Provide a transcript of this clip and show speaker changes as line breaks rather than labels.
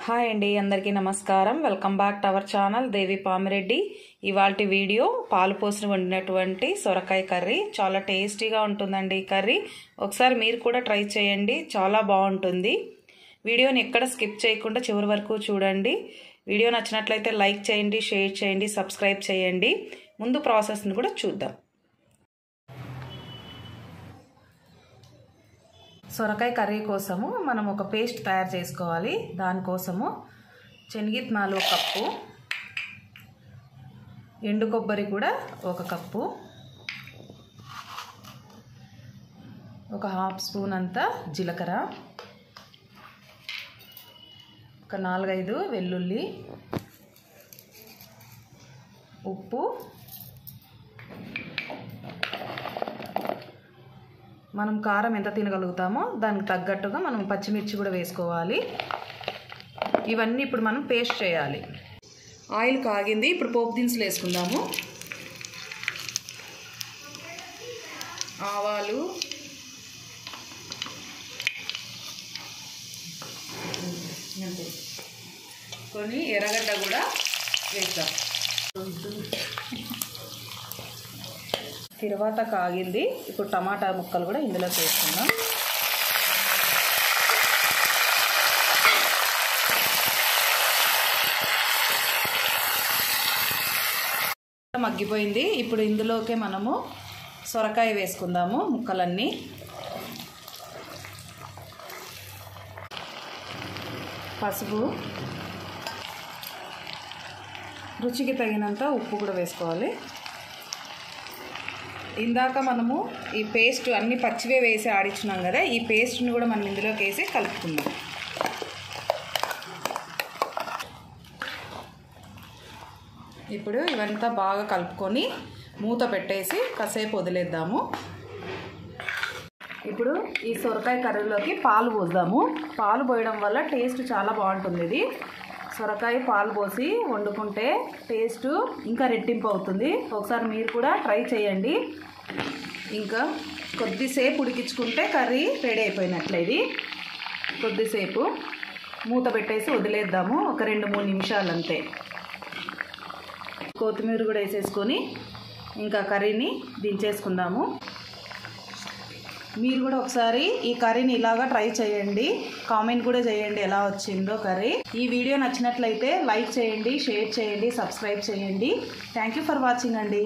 Hi అండి, అందరికీ నమస్కారం. Welcome back to our channel Devi Pamireddy. ఇవాల్టి వీడియో పాలు పోసి వండినటువంటి సొరకాయ కర్రీ. చాలా టేస్టీగా ఉంటుందండి ఈ కర్రీ. ఒకసారి మీరు కూడా ట్రై చేయండి, చాలా బాగుంటుంది. వీడియోని ఎక్కడ స్కిప్ చేయకుండా చివరి వరకు చూడండి. వీడియో నచ్చినట్లయితే లైక్ చేయండి, షేర్ చేయండి, సబ్స్క్రైబ్ చేయండి. ముందు ప్రాసెస్ని కూడా చూద్దాం. సొరకాయ కర్రీ కోసము మనం ఒక పేస్ట్ తయారు చేసుకోవాలి. దానికోసము శనగిత్తనాలు 1 కప్పు, ఎండు కొబ్బరి కూడా 1 కప్పు, ఒక 1/2 స్పూన్ అంత జీలకర్ర, ఒక 4-5 వెల్లుల్లి, ఉప్పు, మనం కారం ఎంత తినగలుగుతామో దానికి తగ్గట్టుగా మనం పచ్చిమిర్చి కూడా వేసుకోవాలి. ఇవన్నీ ఇప్పుడు మనం పేస్ట్ చేయాలి. ఆయిల్ కాగింది, ఇప్పుడు పోపు దినుసులు వేసుకుందాము. ఆవాలు, కొన్ని ఎర్రగడ్డ కూడా వేస్తాం. తర్వాత కాగింది, ఇప్పుడు టమాటా ముక్కలు కూడా ఇందులో వేసుకుందాం. మగ్గిపోయింది. ఇప్పుడు ఇందులోకే మనము సొరకాయ వేసుకుందాము, ముక్కలన్నీ. పసుపు, రుచికి తగినంత ఉప్పు కూడా వేసుకోవాలి. ఇందాక మనము ఈ పేస్ట్ అన్ని పచ్చివే వేసి ఆడించున్నాం కదా, ఈ పేస్ట్ని కూడా మనం ఇందులోకి వేసి కలుపుకుందాం. ఇప్పుడు ఇవంతా బాగా కలుపుకొని మూత పెట్టేసి కాసేపు వదిలేద్దాము. ఇప్పుడు ఈ సొరకాయ కర్రీలోకి పాలు పోద్దాము. పాలు పోయడం వల్ల టేస్ట్ చాలా బాగుంటుంది. ఇది సొరకాయ పాలు పోసి వండుకుంటే టేస్ట్ ఇంకా రెట్టింపు అవుతుంది. ఒకసారి మీరు కూడా ట్రై చేయండి. ఇంకా కొద్దిసేపు ఉడికించుకుంటే కర్రీ రెడీ అయిపోయినట్లే. ఇది కొద్దిసేపు మూత పెట్టేసి వదిలేద్దాము, ఒక 2-3 నిమిషాలు అంతే. కొత్తిమీర కూడా వేసేసుకొని ఇంకా కర్రీని దించేసుకుందాము. మీరు కూడా ఒకసారి ఈ కర్రీని ఇలాగా ట్రై చేయండి, కామెంట్ కూడా చేయండి ఎలా వచ్చిందో కర్రీ. ఈ వీడియో నచ్చినట్లయితే లైక్ చేయండి, షేర్ చేయండి, సబ్స్క్రైబ్ చేయండి. థ్యాంక్ యూ ఫర్ వాచింగ్ అండి.